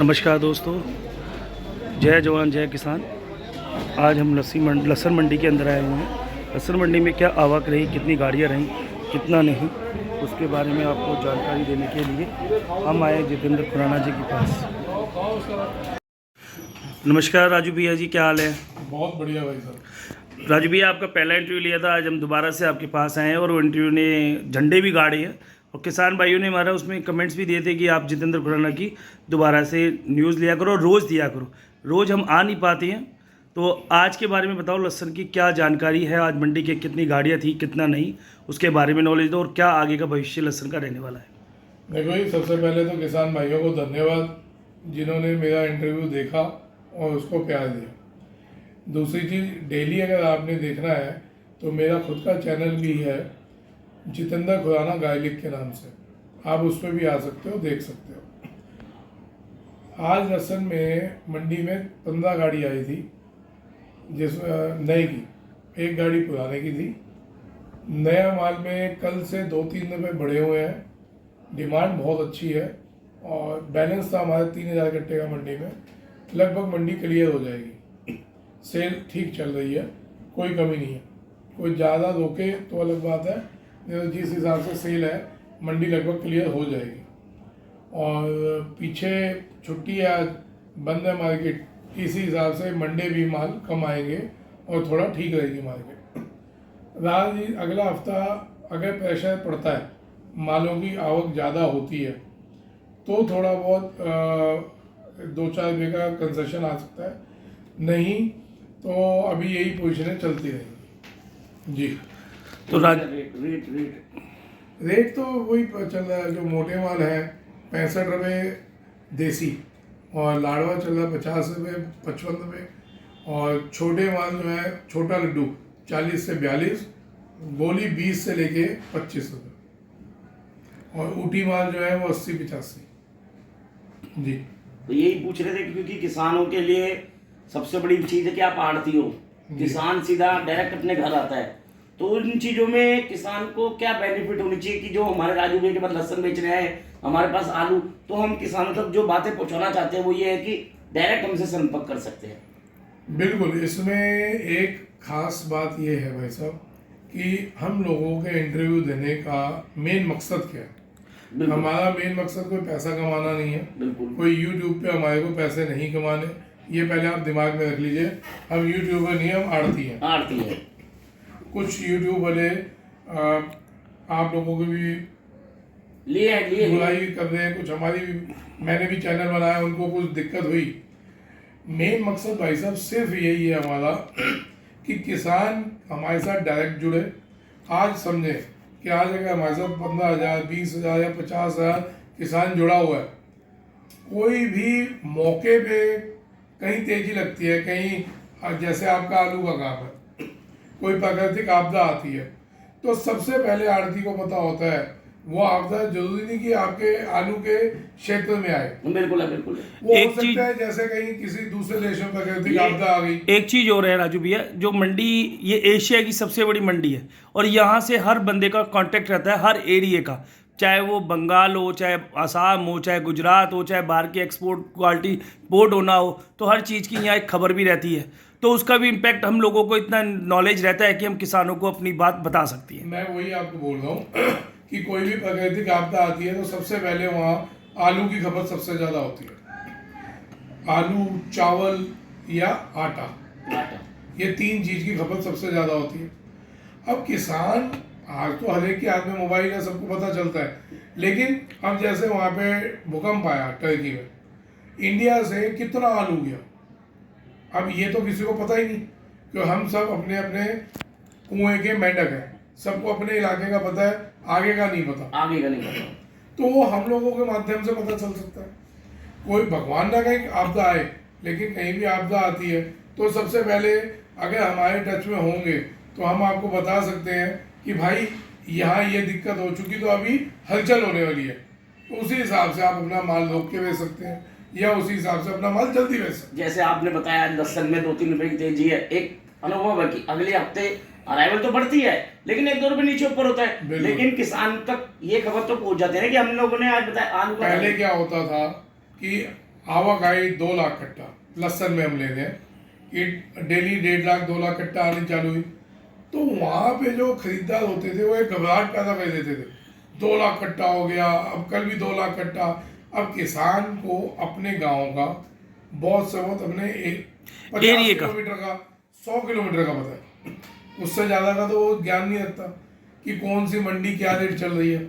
नमस्कार दोस्तों, जय जवान जय किसान। आज हम लहसुन मंडी के अंदर आए हुए हैं। लहसुन मंडी में क्या आवक रही, कितनी गाड़ियां रहीं, कितना नहीं, उसके बारे में आपको जानकारी देने के लिए हम आए जितेंद्र खुराना जी के पास। नमस्कार राजू भैया जी, क्या हाल है? बहुत बढ़िया भाई साहब। राजू भैया, आपका पहला इंटरव्यू लिया था, आज हम दोबारा से आपके पास आए हैं और वो इंटरव्यू ने झंडे भी गाड़े हैं और किसान भाइयों ने हमारा उसमें कमेंट्स भी दिए थे कि आप जितेंद्र खुराना की दोबारा से न्यूज़ लिया करो, रोज़ दिया करो। रोज़ हम आ नहीं पाते हैं, तो आज के बारे में बताओ, लहसुन की क्या जानकारी है, आज मंडी के कितनी गाड़ियाँ थी, कितना नहीं, उसके बारे में नॉलेज दो और क्या आगे का भविष्य लहसुन का रहने वाला है। देखो जी, सबसे पहले तो किसान भाइयों को धन्यवाद जिन्होंने मेरा इंटरव्यू देखा और उसको प्यार दिया। दूसरी चीज़, डेली अगर आपने देखना है तो मेरा खुद का चैनल भी है जितेंद्र खुराना गायलिक के नाम से, आप उस पर भी आ सकते हो, देख सकते हो। आज लहसुन में मंडी में 15 गाड़ी आई थी, जिस नए की, एक गाड़ी पुराने की थी। नया माल में कल से 2-3 रुपये बढ़े हुए हैं, डिमांड बहुत अच्छी है और बैलेंस था हमारे 3000 कट्टे का मंडी में। लगभग मंडी क्लियर हो जाएगी, सेल ठीक चल रही है, कोई कमी नहीं है। कोई ज़्यादा रोके तो अलग बात है, जिस हिसाब से सेल है मंडी लगभग क्लियर हो जाएगी। और पीछे छुट्टी है, आज बंद है मार्केट, इसी हिसाब से मंडे भी माल कम आएंगे और थोड़ा ठीक रहेगी मार्केट। राज अगला हफ्ता अगर प्रेशर पड़ता है, मालों की आवक ज़्यादा होती है, तो थोड़ा बहुत 2-4 रुपये का कंसेशन आ सकता है, नहीं तो अभी यही पोजीशनें चलती रहेंगी जी। तो रेट तो वही चल रहा है, जो मोटे माल है 65 रुपये देसी, और लाड़वा चल रहा है 50 रुपये 55 रुपये, और छोटे माल जो है छोटा लड्डू 40 से 42, गोली 20 से लेके 25 रुपये, और ऊटी माल जो है वो 80-85 जी। तो यही पूछ रहे थे क्योंकि किसानों के लिए सबसे बड़ी चीज़ है कि आप आड़ती हो, किसान सीधा डायरेक्ट अपने घर आता है, तो इन चीज़ों में किसान को क्या बेनिफिट होनी चाहिए कि जो हमारे राजू भाई के पास लहसुन बेच रहे हैं, हमारे पास आलू, तो हम किसानों तक जो बातें पहुंचाना चाहते हैं वो ये है कि डायरेक्ट हमसे संपर्क कर सकते हैं। बिल्कुल, इसमें एक खास बात ये है भाई साहब कि हम लोगों के इंटरव्यू देने का मेन मकसद क्या है। हमारा मेन मकसद कोई पैसा कमाना नहीं है, कोई यूट्यूब पे हमारे को पैसे नहीं कमाने, ये पहले आप दिमाग में रख लीजिए। हम यूट्यूबर नहीं, हम आड़ती हैं। कुछ यूट्यूब वाले आप लोगों को भी लिए बुराई कर रहे हैं, कुछ हमारी भी, मैंने भी चैनल बनाया, उनको कुछ दिक्कत हुई। मेन मकसद भाई साहब सिर्फ यही है हमारा कि किसान हमारे साथ डायरेक्ट जुड़े। आज समझे कि आज अगर हमारे साथ 15,000, 20,000 या 50,000 किसान जुड़ा हुआ है, कोई भी मौके पे कहीं तेजी लगती है, कहीं जैसे आपका आलू का काम है, कोई प्राकृतिक आपदा आती है, तो सबसे पहले आड़ती को पता होता है वो आपदा जरूरी नहीं कि आपके आलू के क्षेत्र में आए। बिल्कुल है, बिल्कुल है। वो हो सकता है जैसे कहीं किसी दूसरे देश में प्राकृतिक आपदा आ गई। एक चीज़ और है राजू भैया, जो मंडी ये एशिया की सबसे बड़ी मंडी है और यहाँ से हर बंदे का कांटेक्ट रहता है, हर एरिया का, चाहे वो बंगाल हो, चाहे आसाम हो, चाहे गुजरात हो, चाहे बाहर की एक्सपोर्ट क्वालिटी पोर्ट होना हो, तो हर चीज़ की यहाँ एक खबर भी रहती है, तो उसका भी इम्पैक्ट हम लोगों को इतना नॉलेज रहता है कि हम किसानों को अपनी बात बता सकती है। मैं वही आपको बोल रहा हूँ कि कोई भी प्राकृतिक आपदा आती है तो सबसे पहले वहाँ आलू की खपत सबसे ज़्यादा होती है। आलू, चावल या आटा, ये 3 चीज़ की खपत सबसे ज़्यादा होती है। अब किसान, आज तो हर एक के हाथ में मोबाइल है, सबको पता चलता है, लेकिन अब जैसे वहाँ पे भूकंप आया टर्की में, इंडिया से कितना आलू गया, अब ये तो किसी को पता ही नहीं, क्योंकि हम सब अपने अपने कुएं के मेंढक हैं, सबको अपने इलाके का पता है, आगे का नहीं पता। तो वो हम लोगों के माध्यम से पता चल सकता है। कोई भगवान ना कहीं आपदा आए, लेकिन कहीं भी आपदा आती है तो सबसे पहले अगर हमारे टच में होंगे तो हम आपको बता सकते हैं कि भाई यहाँ ये दिक्कत हो चुकी, तो अभी हलचल होने वाली है, तो उसी हिसाब से आप अपना माल रोक के बेच सकते हैं या उसी हिसाब से अपना माल जल्दी बेच सकते हैं। जैसे आपने बताया लहसुन में 2-3 रुपए की तेजी है, एक अनुभव है कि अगले हफ्ते अराइवल तो बढ़ती है लेकिन 1-2 रुपए नीचे ऊपर होता है, लेकिन किसान तक ये खबर तो पहुंच जाती है ना कि हम लोगों ने आज बताया आलू पहले क्या होता था कि आवक आई 2 लाख कट्टा लहसन में हम ले रहे हैं कि डेली 1.5 लाख 2 लाख कट्टा आनी चालू हुई। तो वहाँ पे जो खरीदार होते थे वो एक घबराहट पैदा कर देते थे, 2 लाख कट्टा हो गया, अब कल भी 2 लाख कट्टा। अब किसान को अपने गांव का बहुत से बहुत अपने 50 किलोमीटर का 100 किलोमीटर का पता है, उससे ज़्यादा का तो वो ज्ञान नहीं रखता कि कौन सी मंडी क्या रेट चल रही है।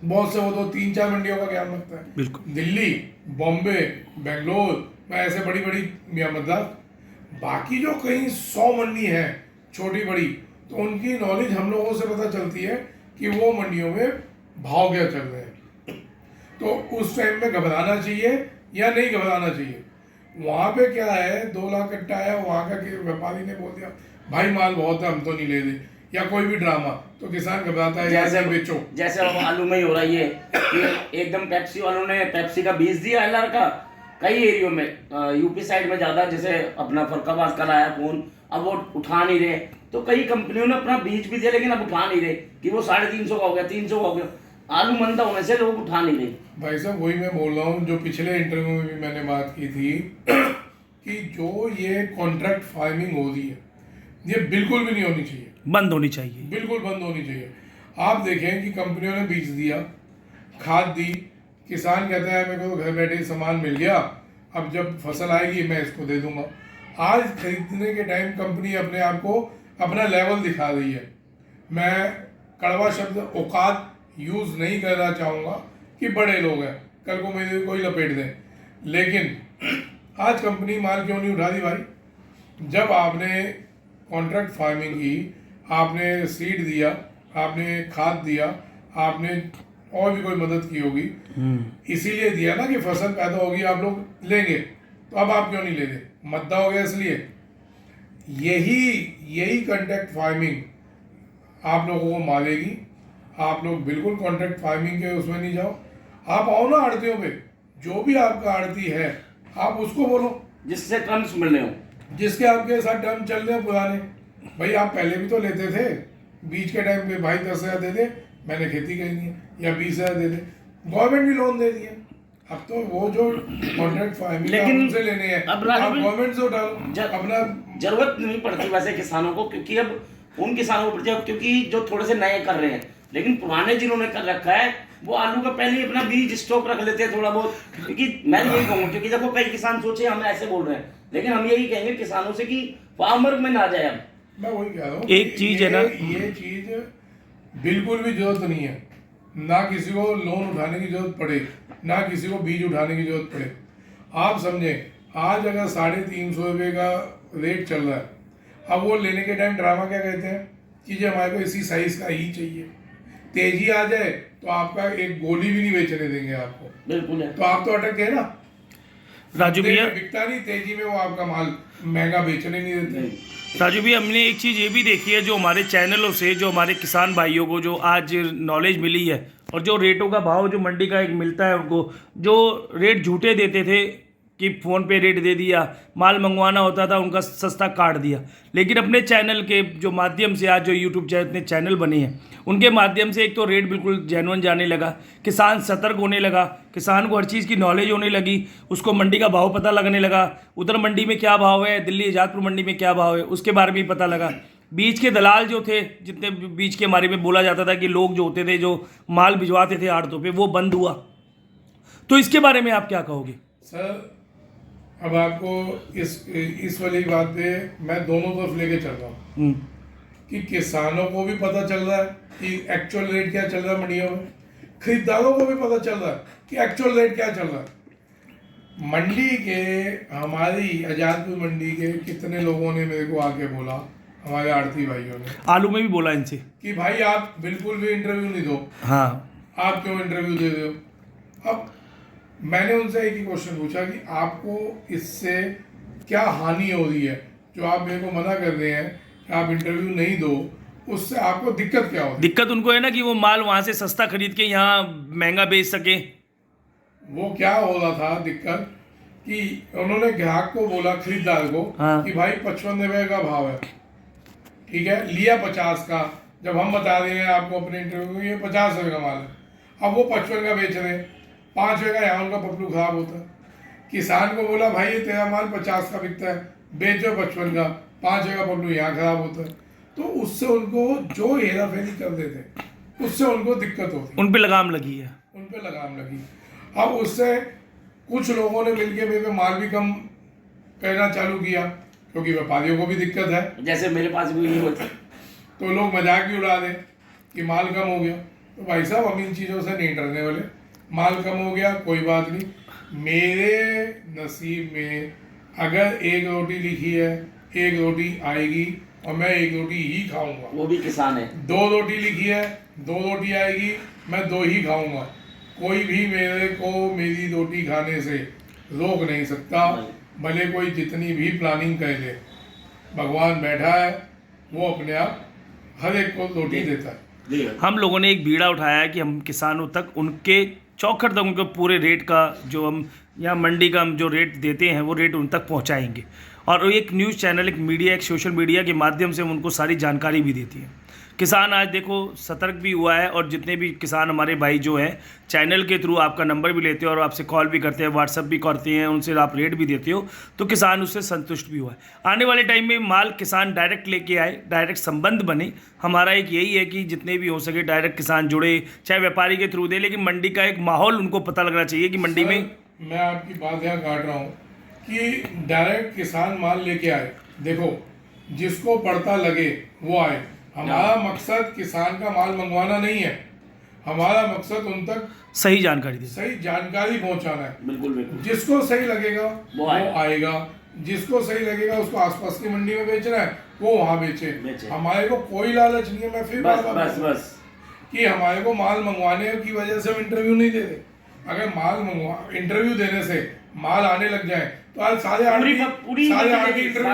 बहुत से वो तो 3-4 मंडियों का ज्ञान रखता है, बिल्कुल। दिल्ली, बॉम्बे, बेंगलोर में ऐसे बड़ी बड़ी मतलब बाकी जो कहीं 100 मंडी है छोटी बड़ी, तो उनकी नॉलेज हम लोगों से पता चलती है कि वो मंडियों में भाव क्या चल रहे हैं। तो उस टाइम में घबराना चाहिए या नहीं घबराना चाहिए। वहाँ पे क्या है, 2 लाख कट्टा है, वहाँ का व्यापारी ने बोल दिया भाई माल बहुत है हम तो नहीं ले दे, या कोई भी ड्रामा, तो किसान घबराता है जैसे बेचो। जैसे अब आलू में ही हो रहा है ये कि एकदम पेप्सी वालों ने पेप्सी का बीज दिया LR का कई एरियो में, यूपी साइड में ज्यादा, जैसे अपना फरक्काबाद का आया फोन, अब वो उठा नहीं रहे। तो कई कंपनियों ने अपना बीज भी दिया लेकिन अब उठा नहीं रहे कि वो 350 का हो गया, 300 का हो गया, आलू मंदा होने से लोग उठा नहीं रहे। भाई साहब वही मैं बोल रहा हूँ, जो पिछले इंटरव्यू में भी मैंने बात की थी कि जो ये कॉन्ट्रैक्ट फार्मिंग हो रही है ये बिल्कुल भी नहीं होनी चाहिए, बंद होनी चाहिए, बिल्कुल बंद होनी चाहिए। आप देखें कि कंपनियों ने बीज दिया, खाद दी, किसान कहता है मेरे को घर बैठे सामान मिल गया, अब जब फसल आएगी मैं इसको दे दूंगा। आज खरीदने के टाइम कंपनी अपने आप को अपना लेवल दिखा रही है। मैं कड़वा शब्द औकात यूज़ नहीं करना चाहूँगा कि बड़े लोग हैं, कल को मेरे कोई लपेट दें, लेकिन आज कंपनी माल क्यों नहीं उठा रही भाई? जब आपने कॉन्ट्रैक्ट फार्मिंग की, आपने सीड दिया, आपने खाद दिया, आपने और भी कोई मदद की होगी, इसीलिए दिया ना कि फसल पैदा होगी आप लोग लेंगे, तो अब आप क्यों नहीं लेते? मद्दा हो गया इसलिए। यही कॉन्ट्रैक्ट फार्मिंग आप लोगों को मारेगी। आप लोग बिल्कुल कॉन्ट्रैक्ट फार्मिंग के उसमें नहीं जाओ। आप आओ ना आड़तियों पे, जो भी आपका आड़ती है आप उसको बोलो जिससे टर्म्स मिलने हो, जिसके आपके साथ टर्म चल रहे हैं पुराने। भाई आप पहले भी तो लेते थे, बीच के टाइम पे भाई 10,000 दे दे, मैंने खेती करनी है, या 20,000 दे दे, गवर्नमेंट भी लोन दे दिए। अब तो वो जो कॉन्ट्रैक्ट फार्मिंग लेकिन उनसे लेने हैं, अब आप गवर्नमेंट से उठा लो अपना। जरूरत नहीं पड़ती वैसे किसानों को, क्योंकि अब उन किसानों को पड़ती है क्योंकि जो थोड़े से नए कर रहे हैं, लेकिन पुराने जिन्होंने कर रखा है वो आलू का पहले ही अपना बीज स्टॉक रख लेते हैं थोड़ा बहुत। क्योंकि मैं यही कहूँगा, क्योंकि देखो कई किसान सोचे हम ऐसे बोल रहे हैं, लेकिन हम यही कहेंगे किसानों से कि फार्मर में ना जाए। अब मैं वही कह रहा हूँ, एक चीज है ना, ये चीज बिल्कुल भी जरूरत नहीं है, ना किसी को लोन उठाने की जरूरत पड़े, ना किसी को बीज उठाने की जरूरत पड़े। आप समझें, आज अगर 350 रुपये का रेट चल रहा है, अब वो लेने के टाइम ड्रामा क्या कहते हैं कि जो हमारे को इसी साइज का ही चाहिए, तेजी आ जाए तो आपका एक गोली भी नहीं बेचने देंगे आपको। बिल्कुल है, तो आप तो अटक गए ना। राजू भैया बिकता नहीं, तेजी में वो आपका माल महंगा बेचने नहीं देते। राजू भैया हमने एक चीज़ ये भी देखी है, जो हमारे चैनलों से जो हमारे किसान भाइयों को जो आज नॉलेज मिली है, और जो रेटों का भाव जो मंडी का एक मिलता है उनको, जो रेट झूठे देते थे कि फ़ोन पे रेट दे दिया, माल मंगवाना होता था उनका सस्ता काट दिया, लेकिन अपने चैनल के जो माध्यम से आज जो यूट्यूब इतने चैनल बने हैं उनके माध्यम से एक तो रेट बिल्कुल जेन्युइन जाने लगा, किसान सतर्क होने लगा, किसान को हर चीज़ की नॉलेज होने लगी, उसको मंडी का भाव पता लगने लगा, उधर मंडी में क्या भाव है, दिल्ली आज़ादपुर मंडी में क्या भाव है उसके बारे में भी पता लगा। बीज के दलाल जो थे, जितने बीज के बारे में बोला जाता था कि लोग जो होते थे जो माल भिजवाते थे आड़तों पे, वो बंद हुआ। तो इसके बारे में आप क्या कहोगे? सर अब आपको इस वाली बात पे मैं दोनों तरफ लेके चल रहा हूँ कि किसानों को भी पता चल रहा है कि एक्चुअल रेट क्या चल रहा है मंडियों में, खरीदारों को भी पता चल रहा है कि एक्चुअल रेट क्या चल रहा है। मंडी के, हमारी आज़ादपुर मंडी के कितने लोगों ने मेरे को आके बोला, हमारे आड़ती भाइयों ने, आलू में भी बोला इनसे कि भाई आप बिल्कुल भी इंटरव्यू नहीं दो, हाँ आप क्यों इंटरव्यू दे रहे हो। अब मैंने उनसे एक ही क्वेश्चन पूछा कि आपको इससे क्या हानि हो रही है, जो आप मेरे को मना कर रहे हैं कि आप इंटरव्यू नहीं दो, उससे आपको दिक्कत क्या होती? दिक्कत उनको है ना कि वो माल वहाँ से सस्ता खरीद के यहाँ महंगा बेच सके। वो क्या हो रहा था दिक्कत कि उन्होंने ग्राहक को बोला, खरीदार को, हाँ। कि भाई 55 रुपये का भाव है, ठीक है, लिया 50 का, जब हम बता रहे हैं आपको अपने इंटरव्यू में ये 50 रुपये का माल है, अब वो 55 का बेच रहे हैं, 5 रुपये का यहाँ उनका पपलू खराब होता है। किसान को बोला भाई ये तेरा माल 50 का बिकता है, बेचो 55 का, 5 जगह पकड़ू यहाँ खराब होता है। तो उससे उनको जो हेरा फेरी कर देते उससे उनको दिक्कत होती, उन पे लगाम लगी है। उन पे लगाम लगी। अब उससे कुछ लोगों ने मिलके मेरे पे माल भी कम कहना चालू किया, क्योंकि व्यापारियों को भी दिक्कत है। जैसे मेरे पास भी नहीं होता, तो लोग मजाक भी उड़ा दें कि माल कम हो गया। तो भाई साहब हम इन चीज़ों से नहीं डरने वाले। माल कम हो गया कोई बात नहीं, मेरे नसीब में अगर एक रोटी लिखी है, एक रोटी आएगी और मैं एक रोटी ही खाऊंगा। वो भी किसान है। 2 रोटी लिखी है, 2 रोटी आएगी, मैं 2 ही खाऊंगा। कोई भी मेरे को मेरी रोटी खाने से रोक नहीं सकता, भले कोई जितनी भी प्लानिंग कर ले। भगवान बैठा है, वो अपने आप हर एक को रोटी देता है। हम लोगों ने एक बीड़ा उठाया है कि हम किसानों तक उनके चौखट तक उनके पूरे रेट का जो हम यहाँ मंडी का हम जो रेट देते हैं वो रेट उन तक पहुँचाएंगे। और एक न्यूज़ चैनल, एक मीडिया, एक सोशल मीडिया के माध्यम से हम उनको सारी जानकारी भी देती है। किसान आज देखो सतर्क भी हुआ है, और जितने भी किसान हमारे भाई जो हैं चैनल के थ्रू आपका नंबर भी लेते हो और आपसे कॉल भी करते हैं, व्हाट्सअप भी करते हैं, उनसे आप रेट भी देते हो, तो किसान उससे संतुष्ट भी हुआ है। आने वाले टाइम में माल किसान डायरेक्ट लेके आए, डायरेक्ट संबंध बने। हमारा एक यही है कि जितने भी हो सके डायरेक्ट किसान जुड़े, चाहे व्यापारी के थ्रू दे, लेकिन मंडी का एक माहौल उनको पता लगना चाहिए कि मंडी में। मैं आपकी बात यहाँ काट रहा हूँ कि डायरेक्ट किसान माल लेके आए। देखो जिसको पड़ता लगे वो आए। हमारा मकसद किसान का माल मंगवाना नहीं है, हमारा मकसद उन तक सही जानकारी देना, सही जानकारी पहुंचाना है। बिल्कुल बिल्कुल। जिसको सही लगेगा वो आएगा, जिसको सही लगेगा उसको आसपास की मंडी में बेचना है वो वहाँ बेचे। हमारे को कोई लालच नहीं है। मैं फिर बस कि हमारे को माल मंगवाने की वजह से हम इंटरव्यू नहीं देते। अगर माल इंटरव्यू देने से माल आने लग जाए तो आज सारे आदमी इंटरव्यू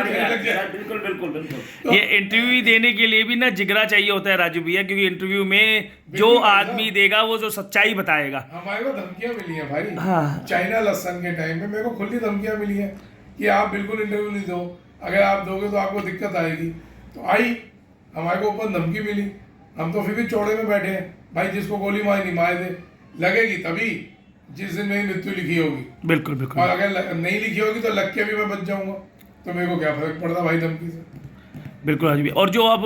देने लग जाए। बिल्कुल बिल्कुल बिल्कुल। ये इंटरव्यू देने के लिए भी ना जिगरा चाहिए होता है राजू भैया, क्योंकि इंटरव्यू में जो आदमी देगा वो जो सच्चाई बताएगा। हमारे को धमकियां मिली हैं भाई। हाँ। चाइना लहसन के टाइम पे मेरे को खुली धमकियां मिली हैं कि आप बिल्कुल इंटरव्यू नहीं दो, अगर आप दोगे तो आपको दिक्कत आएगी। तो आई, हमारे को ऊपर धमकी मिली, हम तो फिर भी चौड़े में बैठे हैं भाई, जिसको गोली मारनी मार दे, लगेगी तभी जिस दिन मेरी मृत्यु लिखी होगी। बिल्कुल बिल्कुल। और अगर नहीं लिखी होगी तो लग के भी मैं बच जाऊंगा, तो मेरे को क्या फर्क पड़ता भाई धमकी से। बिल्कुल राजू भैया। और जो अब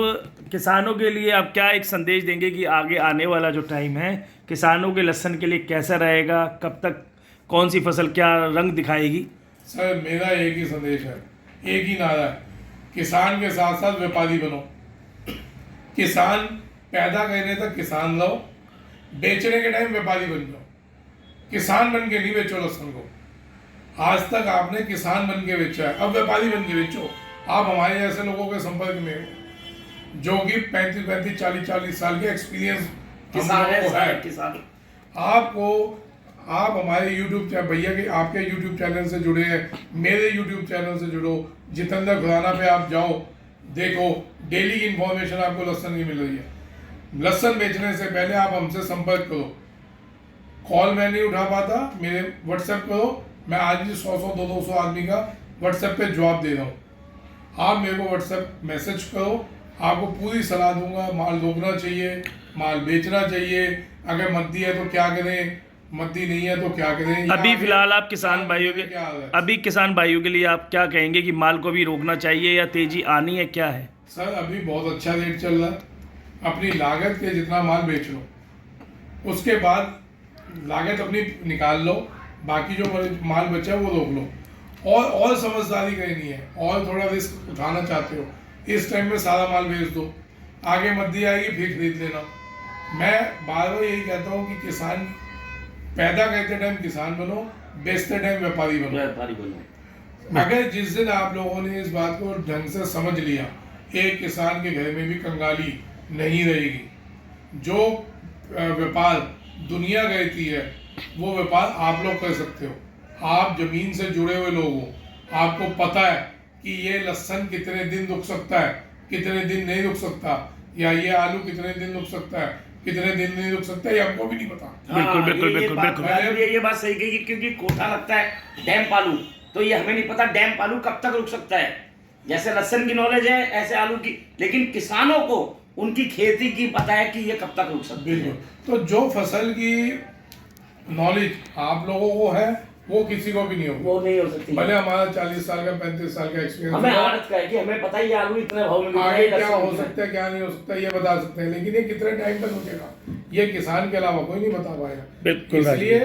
किसानों के लिए आप क्या एक संदेश देंगे कि आगे आने वाला जो टाइम है किसानों के लहसन के लिए कैसा रहेगा, कब तक कौन सी फसल क्या रंग दिखाएगी? सर मेरा एक ही संदेश है, एक ही नारा है, किसान के साथ साथ व्यापारी बनो। किसान पैदा करने तक किसान रहो, बेचने के टाइम व्यापारी बन जाओ। किसान बन के नहीं बेचो लहसुन को। आज तक आपने किसान बन के बेचा है, अब व्यापारी बन के बेचो। आप हमारे जैसे लोगों के संपर्क में हो जो कि 35 40 साल के एक्सपीरियंस किसान है। आप हमारे यूट्यूब चैनल, भैया के आपके यूट्यूब चैनल से जुड़े हैं, मेरे यूट्यूब चैनल से जुड़ो, जितेंद्र खुराना पे आप जाओ, देखो डेली की इंफॉर्मेशन आपको लहसुन की मिल रही है। लहसुन बेचने से पहले आप हमसे संपर्क करो। कॉल मैं नहीं उठा पाता, मेरे व्हाट्सएप करो, मैं आज भी 100 200 आदमी का व्हाट्सएप पे जवाब दे रहा हूँ। आप मेरे को व्हाट्सएप मैसेज करो, आपको पूरी सलाह दूंगा। माल रोकना चाहिए, माल बेचना चाहिए, अगर मद्दी है तो क्या करें, मद्दी नहीं है तो क्या करें। अभी फिलहाल आप किसान भाइयों के किसान भाइयों के लिए आप क्या कहेंगे कि माल को भी रोकना चाहिए या तेजी आनी है, क्या है? सर अभी बहुत अच्छा रेट चल रहा है, अपनी लागत के जितना माल बेच लो, उसके बाद लागत अपनी निकाल लो, बाकी जो माल बचा है वो रोक लो। और समझदारी करनी है, और थोड़ा रिस्क उठाना चाहते हो, इस टाइम में सारा माल बेच दो, आगे मद्दी आएगी फिर खरीद लेना। मैं बार बार यही कहता हूँ कि किसान पैदा करते टाइम किसान बनो, बेचते टाइम व्यापारी बनो। अगर जिस दिन आप लोगों ने इस बात को ढंग से समझ लिया, एक किसान के घर में भी कंगाली नहीं रहेगी। जो व्यापार दुनिया कहती है वो व्यापार आप लोग कर सकते हो। आप जमीन से जुड़े हुए लोग हो, आपको पता है कि ये लहसुन कितने दिन रुक सकता है, कितने दिन नहीं रुक सकता, या ये आलू कितने दिन रुक सकता है, कितने दिन नहीं रुक सकता, ये हमको भी नहीं पता। बिल्कुल बिल्कुल बिल्कुल बिल्कुल। ये बात सही कही, क्योंकि कोटा लगता है डैम पालू, तो ये हमें नहीं पता डैम पालू कब तक रुक सकता है। जैसे लहसुन की नॉलेज है ऐसे आलू की, लेकिन किसानों को उनकी खेती की पता है कि ये कब तक रुक सकती है। तो जो फसल की नॉलेज आप लोगों को है वो किसी को भी नहीं होगी। वो नहीं हो सकती। भले हमारा 40 साल का 35 साल का एक्सपीरियंस हमें आदत का है कि हमें पता ही है आलू इतने भाव में मिलता है, आगे ये क्या 10 हो सकता है क्या नहीं हो सकता ये बता सकते हैं, लेकिन ये कितने टाइम तक रुकेगा ये किसान के अलावा कोई नहीं बता पाएगा। बिल्कुल इसलिए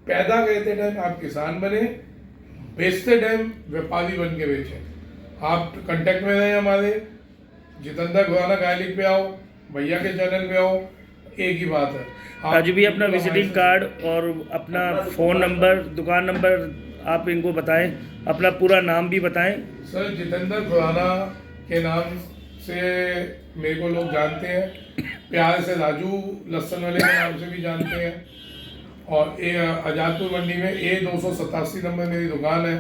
पैदा करते टाइम आप किसान बने, बेचते टाइम व्यापारी बन के बेचे। आप कांटेक्ट में रहे हमारे, जितेंद्र खुराना गायलिक पे आओ, भैया के चैनल पे आओ, एक ही बात है। आप राजू भी अपना बिल्कुल विजिटिंग हमारे कार्ड और अपना फ़ोन नंबर, दुकान नंबर आप इनको बताएं, अपना पूरा नाम भी बताएं। सर जितेंद्र खुराना के नाम से मेरे को लोग जानते हैं, प्यार से राजू लहसुन वाले के नाम से भी जानते हैं। और आजादपुर मंडी में A287 नंबर मेरी दुकान है।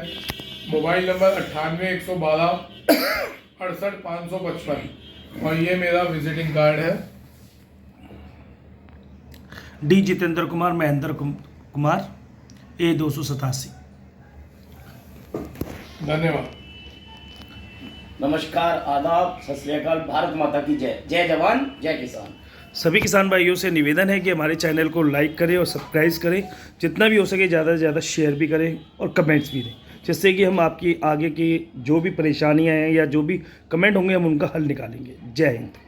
मोबाइल नंबर 98 112 68 555 और ये मेरा विजिटिंग कार्ड है। D Jitendra Kumar Mahendra Kumar A287। धन्यवाद। नमस्कार, आदाब, सत श्री अकाल, भारत माता की जय। जय जवान जय किसान। सभी किसान भाइयों से निवेदन है कि हमारे चैनल को लाइक करें और सब्सक्राइब करें, जितना भी हो सके ज़्यादा से ज़्यादा शेयर भी करें और कमेंट्स भी दें, जिससे कि हम आपकी आगे की जो भी परेशानियां हैं या जो भी कमेंट होंगे हम उनका हल निकालेंगे। जय हिंद।